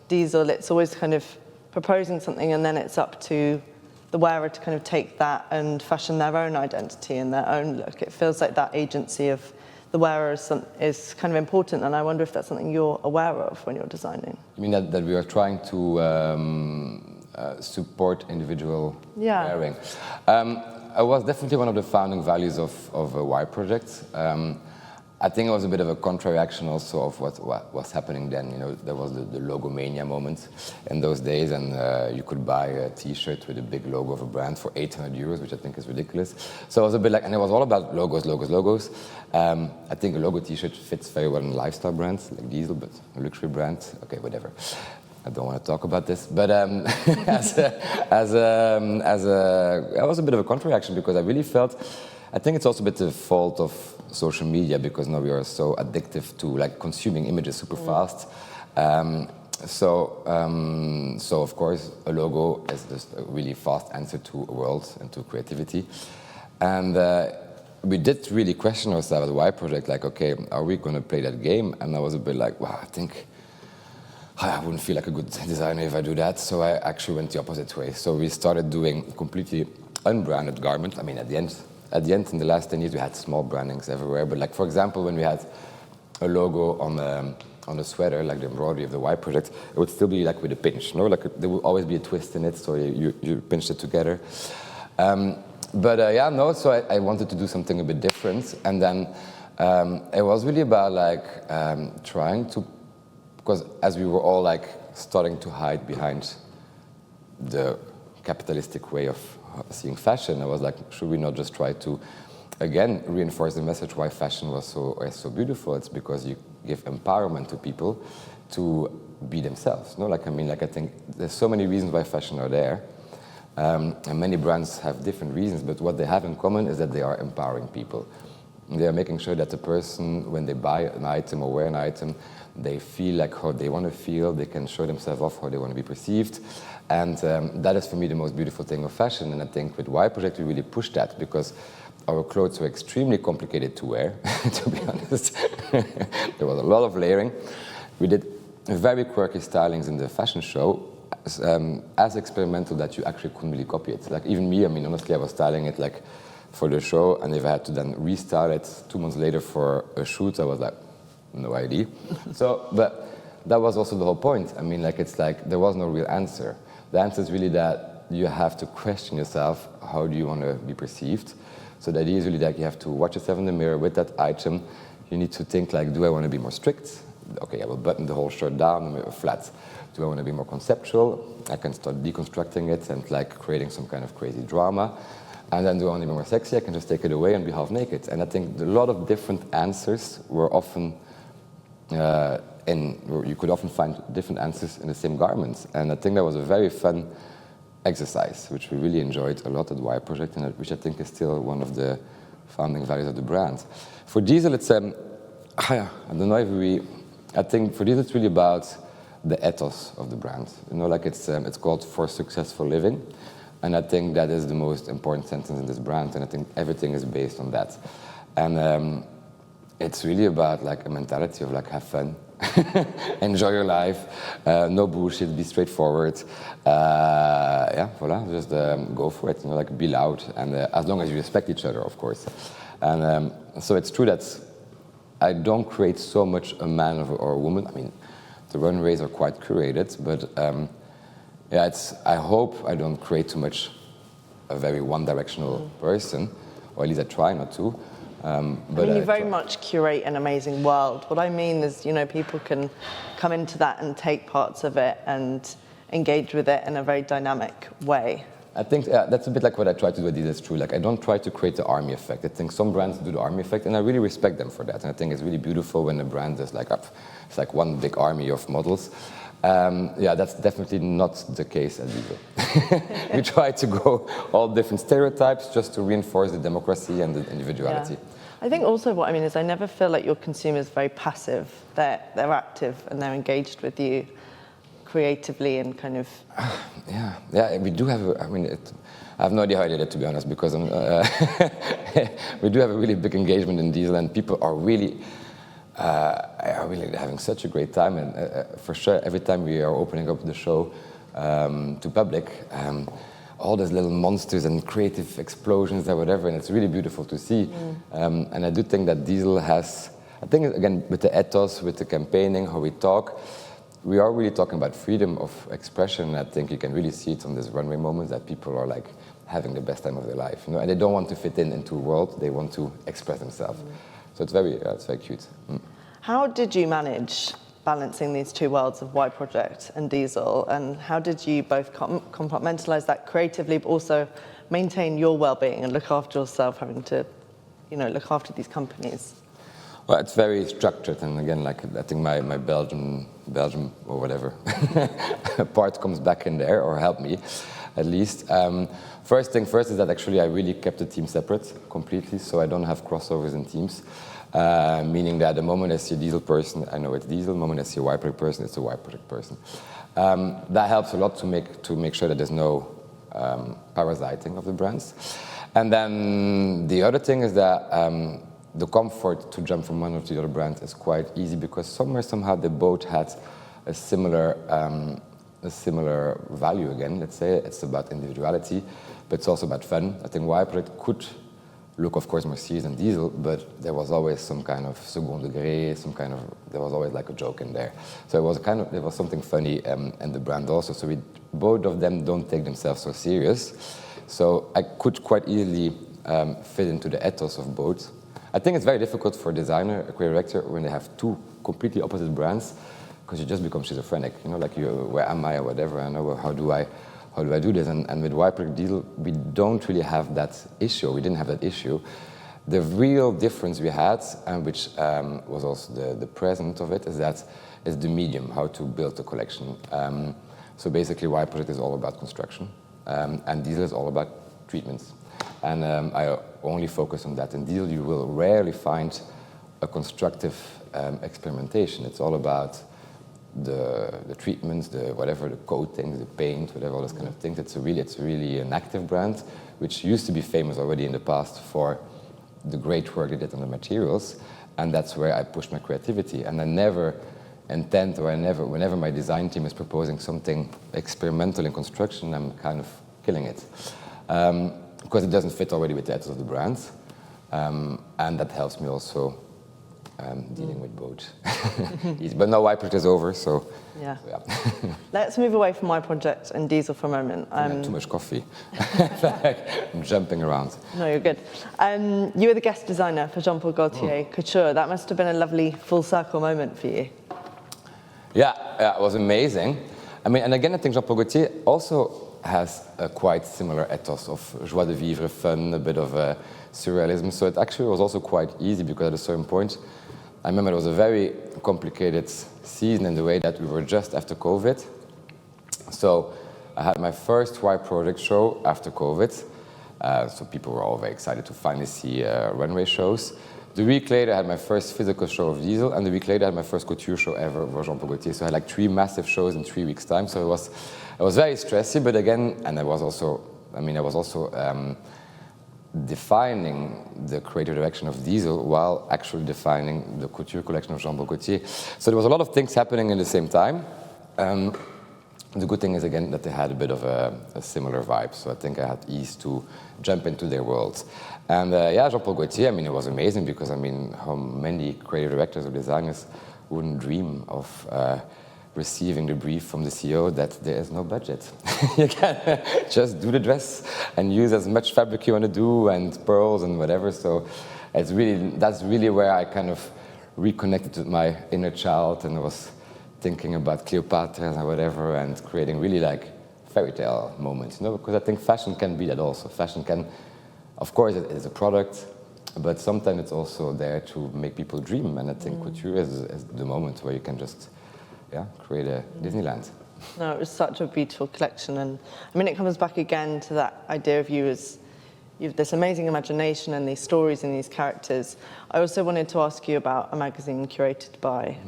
Diesel, it's always kind of proposing something and then it's up to the wearer to kind of take that and fashion their own identity and their own look. It feels like that agency of the wearer is kind of important, and I wonder if that's something you're aware of when you're designing. You mean that we are trying to support individual wearing? It was definitely one of the founding values of Y Project. I think it was a bit of a counter-reaction also of what was happening then. You know, there was the logomania moment in those days, and you could buy a T-shirt with a big logo of a brand for 800 euros, which I think is ridiculous. So it was a bit like, and it was all about logos. I think a logo T-shirt fits very well in lifestyle brands like Diesel, but a luxury brand, okay, whatever. I don't want to talk about this, but it was a bit of a counter-reaction because I really felt, I think it's also a bit the fault of social media because now we are so addictive to like consuming images super fast. So of course a logo is just a really fast answer to a world and to creativity. And we did really question ourselves at the Y Project, like, okay, are we going to play that game? And I was a bit like, wow, I think I wouldn't feel like a good designer if I do that. So I actually went the opposite way. So we started doing completely unbranded garments. I mean, at the end, in the last 10 years, we had small brandings everywhere. But like, for example, when we had a logo on the sweater, like the embroidery of the Y Project, it would still be like with a pinch, no? Like there would always be a twist in it, so you pinched it together. So I wanted to do something a bit different. And then it was really about like trying to, because as we were all like starting to hide behind the capitalistic way of seeing fashion, I was like, should we not just try to, again, reinforce the message why fashion was so beautiful? It's because you give empowerment to people to be themselves. No, like I think there's so many reasons why fashion are there, and many brands have different reasons. But what they have in common is that they are empowering people. They are making sure that the person, when they buy an item or wear an item, they feel like how they want to feel. They can show themselves off how they want to be perceived. And that is, for me, the most beautiful thing of fashion. And I think with Y Project, we really pushed that because our clothes were extremely complicated to wear, to be honest. There was a lot of layering. We did very quirky stylings in the fashion show, as experimental that you actually couldn't really copy it. Like even me, I mean, honestly, I was styling it like for the show, and if I had to then restyle it 2 months later for a shoot, I was like, no idea. So, but that was also the whole point. I mean, like, it's like there was no real answer. The answer is really that you have to question yourself, how do you want to be perceived? So the idea is really that you have to watch yourself in the mirror with that item. You need to think like, do I want to be more strict? Okay, I will button the whole shirt down and make it flat. Do I want to be more conceptual? I can start deconstructing it and like creating some kind of crazy drama. And then do I want to be more sexy? I can just take it away and be half naked. And I think a lot of different answers were often you could often find different answers in the same garments. And I think that was a very fun exercise, which we really enjoyed a lot at Y Project, and which I think is still one of the founding values of the brand. For Diesel, it's, I don't know if I think for Diesel it's really about the ethos of the brand. You know, like it's called For Successful Living. And I think that is the most important sentence in this brand, and I think everything is based on that. And it's really about like a mentality of like have fun, enjoy your life, no bullshit, be straightforward. Voilà, just go for it. You know, like be loud, and as long as you respect each other, of course. And so it's true that I don't create so much a man or a woman. I mean, the runways are quite curated, but I hope I don't create too much a very one-directional person, or at least I try not to. But you very much curate an amazing world. What I mean is, you know, people can come into that and take parts of it and engage with it in a very dynamic way. I think that's a bit like what I try to do at Diesel. It's true. Like I don't try to create the army effect. I think some brands do the army effect, and I really respect them for that. And I think it's really beautiful when a brand is like it's like one big army of models. That's definitely not the case at Diesel. We try to go all different stereotypes just to reinforce the democracy and the individuality. Yeah. I think also what I mean is I never feel like your consumer is very passive. They're active and they're engaged with you creatively and kind of... we do have, I have no idea how I did it, to be honest, because we do have a really big engagement in Diesel, and people are really having such a great time. And for sure, every time we are opening up the show to public, all these little monsters and creative explosions and whatever, and it's really beautiful to see. And I do think that Diesel has, I think again with the ethos, with the campaigning, how we talk, we are really talking about freedom of expression. I think you can really see it on this runway moments that people are like having the best time of their life, and they don't want to fit into a world, they want to express themselves. So it's very cute. How did you manage balancing these two worlds of Y Project and Diesel, and how did you both compartmentalize that creatively, but also maintain your well-being and look after yourself, having to, look after these companies? Well, it's very structured, and again, like I think my Belgium or whatever part comes back in there, or help me, at least. First thing first is that actually I really kept the team separate completely, so I don't have crossovers in teams. Meaning that the moment I see a Diesel person, I know it's Diesel. The moment I see a Y Project person, it's a Y Project person. That helps a lot to make sure that there's no parasiting of the brands. And then the other thing is that the comfort to jump from one to the other brand is quite easy, because somehow they both had a similar value. Again, let's say it's about individuality, but it's also about fun. I think Y Project could look, of course, more serious than Diesel, but there was always some kind of second degré, there was always like a joke in there. So there was something funny in the brand also. So both of them don't take themselves so serious. So I could quite easily fit into the ethos of both. I think it's very difficult for a designer, a creative director, when they have two completely opposite brands, because you just become schizophrenic. Where am I or whatever? I know how do I do this? And with Y Project Diesel, we don't really have that issue. We didn't have that issue. The real difference we had, and which was also the present of it, is the medium, how to build a collection. So basically, Y Project is all about construction, and Diesel is all about treatments. And I only focus on that. In Diesel, you will rarely find a constructive experimentation. It's all about the treatments, the coatings, the paint, whatever, all those kind of things. It's really an active brand, which used to be famous already in the past for the great work they did on the materials, and that's where I push my creativity. And I never intend, or whenever my design team is proposing something experimental in construction, I'm kind of killing it. Because it doesn't fit already with the ethos of the brand, and that helps me also dealing with both. But now Y Project is over, so yeah. Let's move away from Y Project and Diesel for a moment. Too much coffee. I'm jumping around. No, you're good. You were the guest designer for Paul Gaultier Couture. That must have been a lovely full circle moment for you. Yeah, it was amazing. I mean, and again, I think Paul Gaultier also has a quite similar ethos of joie de vivre, fun, a bit of surrealism. So it actually was also quite easy, because at a certain point, I remember it was a very complicated season in the way that we were just after COVID. So I had my first Y Project show after COVID. So people were all very excited to finally see runway shows. The week later, I had my first physical show of Diesel, and the week later, I had my first couture show ever for Paul Gaultier. So I had like 3 massive shows in 3 weeks' time. So it was very stressy, but again, and I was also defining the creative direction of Diesel while actually defining the couture collection of Paul Gaultier. So there was a lot of things happening in the same time. The good thing is, again, that they had a bit of a similar vibe. So I think I had ease to jump into their worlds. And Paul Gaultier, I mean, it was amazing, because, I mean, how many creative directors or designers wouldn't dream of receiving the brief from the CEO that there is no budget. You can just do the dress and use as much fabric you want to do, and pearls and whatever. So that's really where I kind of reconnected with my inner child, and I was thinking about Cleopatra and whatever, and creating really like fairy tale moments, because I think fashion can be that also. Fashion can, of course, it is a product, but sometimes it's also there to make people dream, and I think couture is the moment where you can just create a Disneyland. No, it was such a beautiful collection, and I mean, it comes back again to that idea of you as you have this amazing imagination and these stories and these characters. I also wanted to ask you about a magazine curated by,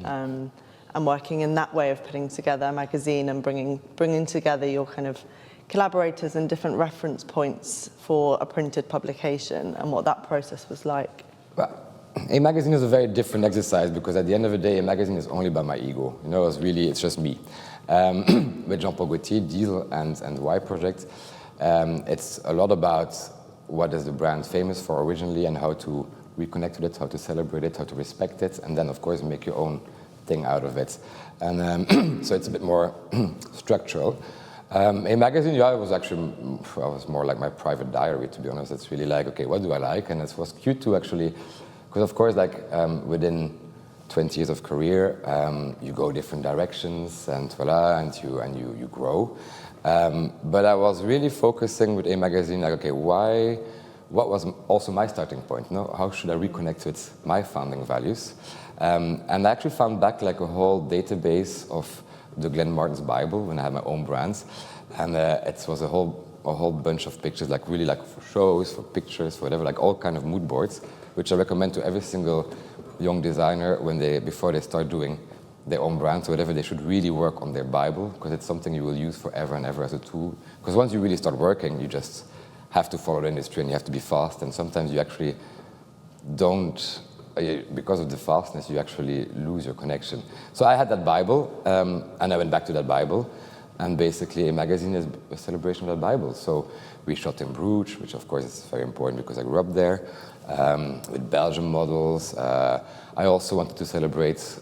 and working in that way of putting together a magazine and bringing together your kind of collaborators and different reference points for a printed publication, and what that process was like. Well, a magazine is a very different exercise, because at the end of the day, a magazine is only about my ego. It's just me. With Paul Gaultier, Diesel, and Y Project, It's a lot about what is the brand famous for originally and how to reconnect with it, how to celebrate it, how to respect it, and then of course make your own thing out of it. And so it's a bit more structural. A magazine, yeah, it was actually, I was more like my private diary, to be honest. It's really like, okay, what do I like? And it was cute to actually, because of course, like within 20 years of career, you go different directions, and voila, and you grow. But I was really focusing with a magazine, like, okay, what was also my starting point? No? How should I reconnect with my founding values? And I actually found back like a whole database of the Glenn Martens Bible when I had my own brands, and it was a whole bunch of pictures, like really like for shows, for pictures, for whatever, like all kind of mood boards, which I recommend to every single young designer before they start doing their own brands or whatever. They should really work on their Bible, because it's something you will use forever and ever as a tool. Because once you really start working, you just have to follow the industry and you have to be fast, and sometimes you actually don't. Because of the fastness, you actually lose your connection. So I had that Bible, and I went back to that Bible, and basically a magazine is a celebration of that Bible. So we shot in Bruges, which of course is very important because I grew up there, with Belgian models. I also wanted to celebrate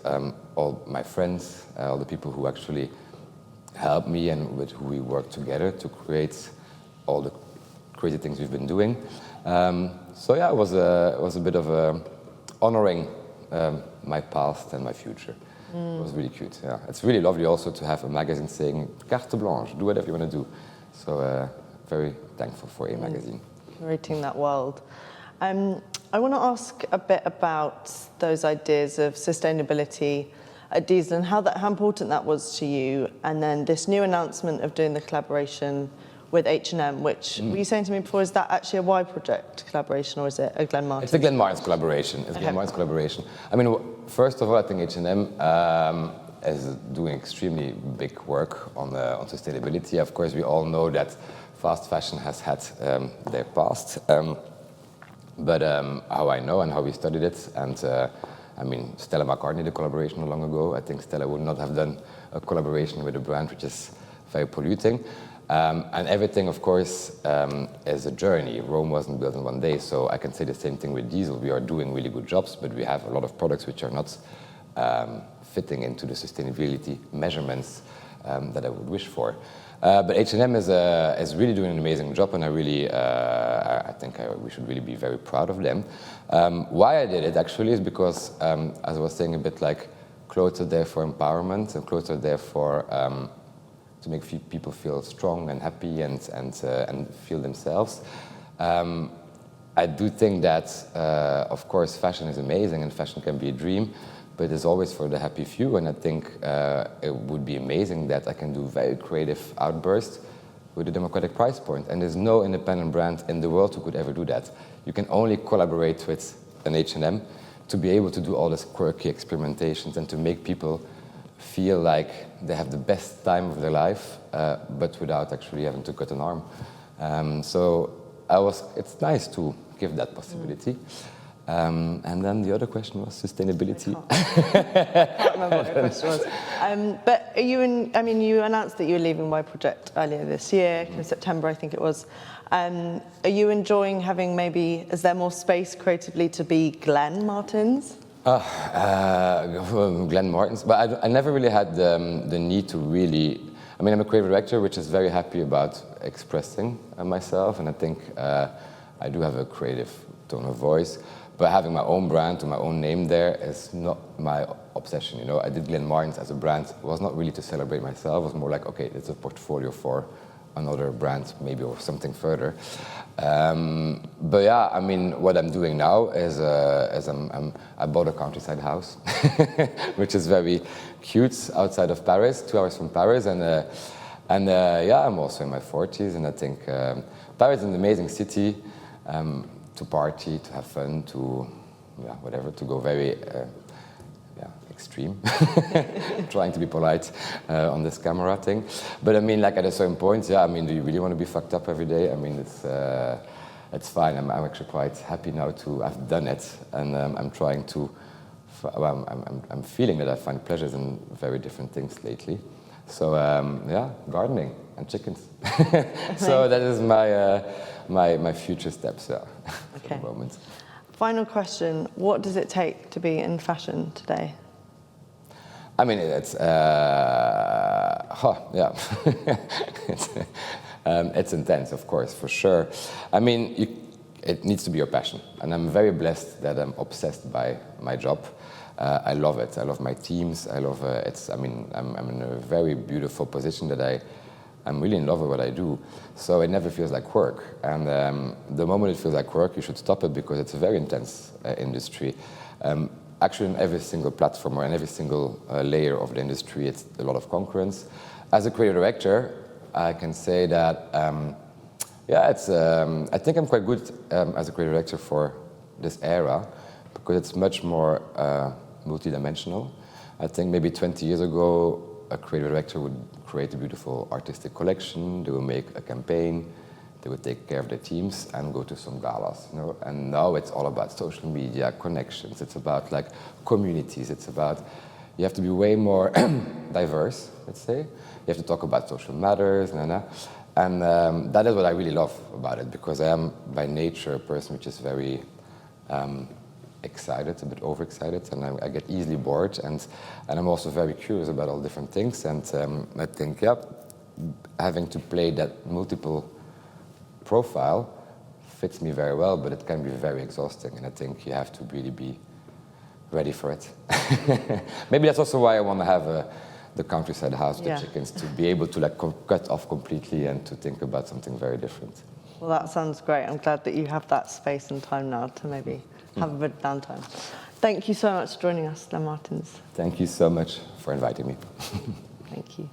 all my friends, all the people who actually helped me and with who we worked together to create all the crazy things we've been doing. So yeah, it was a bit of honoring my past and my future. It was really cute. Yeah, it's really lovely also to have a magazine saying carte blanche, do whatever you want to do. So very thankful for a magazine. Curating that world. I want to ask a bit about those ideas of sustainability at Diesel and how important that was to you, and then this new announcement of doing the collaboration with H&M, which were you saying to me before, is that actually a Y project collaboration, or is it a Glenn Martens? It's a Glenn Martens collaboration. I mean, first of all, I think H&M is doing extremely big work on sustainability. Of course, we all know that fast fashion has had their past. But how I know and how we studied it, and I mean, Stella McCartney did a collaboration long ago. I think Stella would not have done a collaboration with a brand which is very polluting. And everything, of course, is a journey. Rome wasn't built in one day, so I can say the same thing with Diesel. We are doing really good jobs, but we have a lot of products which are not fitting into the sustainability measurements that I would wish for. But H&M is really doing an amazing job, and I think we should really be very proud of them. Why I did it, actually, is because, as I was saying, a bit like clothes are there for empowerment, and clothes are there for to make people feel strong and happy and feel themselves. I do think that, of course, fashion is amazing and fashion can be a dream, but it's always for the happy few, and I think it would be amazing that I can do very creative outbursts with a democratic price point, and there's no independent brand in the world who could ever do that. You can only collaborate with an H&M to be able to do all these quirky experimentations and to make people feel like they have the best time of their life, but without actually having to cut an arm. So it's nice to give that possibility. And then the other question was sustainability. I can't remember what the question was. But you announced that you were leaving Y Project earlier this year, in September, I think it was. Are you enjoying having is there more space creatively to be Glenn Martens? Glenn Martens, but I never really had the need to really. I mean, I'm a creative director, which is very happy about expressing myself, and I think I do have a creative tone of voice. But having my own brand, my own name there is not my obsession. You know, I did Glenn Martens as a brand. It was not really to celebrate myself. It was more like, okay, it's a portfolio for another brand, maybe, or something further. But yeah, I mean, what I'm doing now is I bought a countryside house, which is very cute outside of Paris, 2 hours from Paris, and yeah, I'm also in my 40s, and I think Paris is an amazing city to party, to have fun, to whatever, to go very extreme, trying to be polite on this camera thing. But I mean, like at a certain point, yeah, I mean, do you really want to be fucked up every day? I mean, it's fine. I'm actually quite happy now to have done it, and I'm trying to. I'm feeling that I find pleasures in very different things lately. So yeah, gardening and chickens. So that is my future steps, yeah, for the moment. Final question, what does it take to be in fashion today? I mean, it's, yeah, it's intense, of course, for sure. I mean, it needs to be your passion, and I'm very blessed that I'm obsessed by my job. I love it. I love my teams. I love it's. I mean, I'm in a very beautiful position that I'm really in love with what I do. So it never feels like work. And the moment it feels like work, you should stop it because it's a very intense industry. Actually, in every single platform or in every single layer of the industry, it's a lot of concurrence. As a creative director, I can say that, yeah, it's. I think I'm quite good as a creative director for this era because it's much more multidimensional. I think maybe 20 years ago, a creative director would create a beautiful artistic collection. They would make a campaign. They would take care of their teams and go to some galas, you know. And now it's all about social media, connections. It's about like communities. It's about, you have to be way more diverse, let's say. You have to talk about social matters, and that is what I really love about it, because I am by nature a person which is very excited, a bit overexcited, and I get easily bored, and I'm also very curious about all different things, and I think, yeah, having to play that multiple profile fits me very well, but it can be very exhausting, and I think you have to really be ready for it. Maybe that's also why I want to have the countryside house, the chickens, to be able to like cut off completely and to think about something very different. Well, that sounds great. I'm glad that you have that space and time now to maybe have a bit of downtime. Thank you so much for joining us, Martens. Thank you so much for inviting me. Thank you.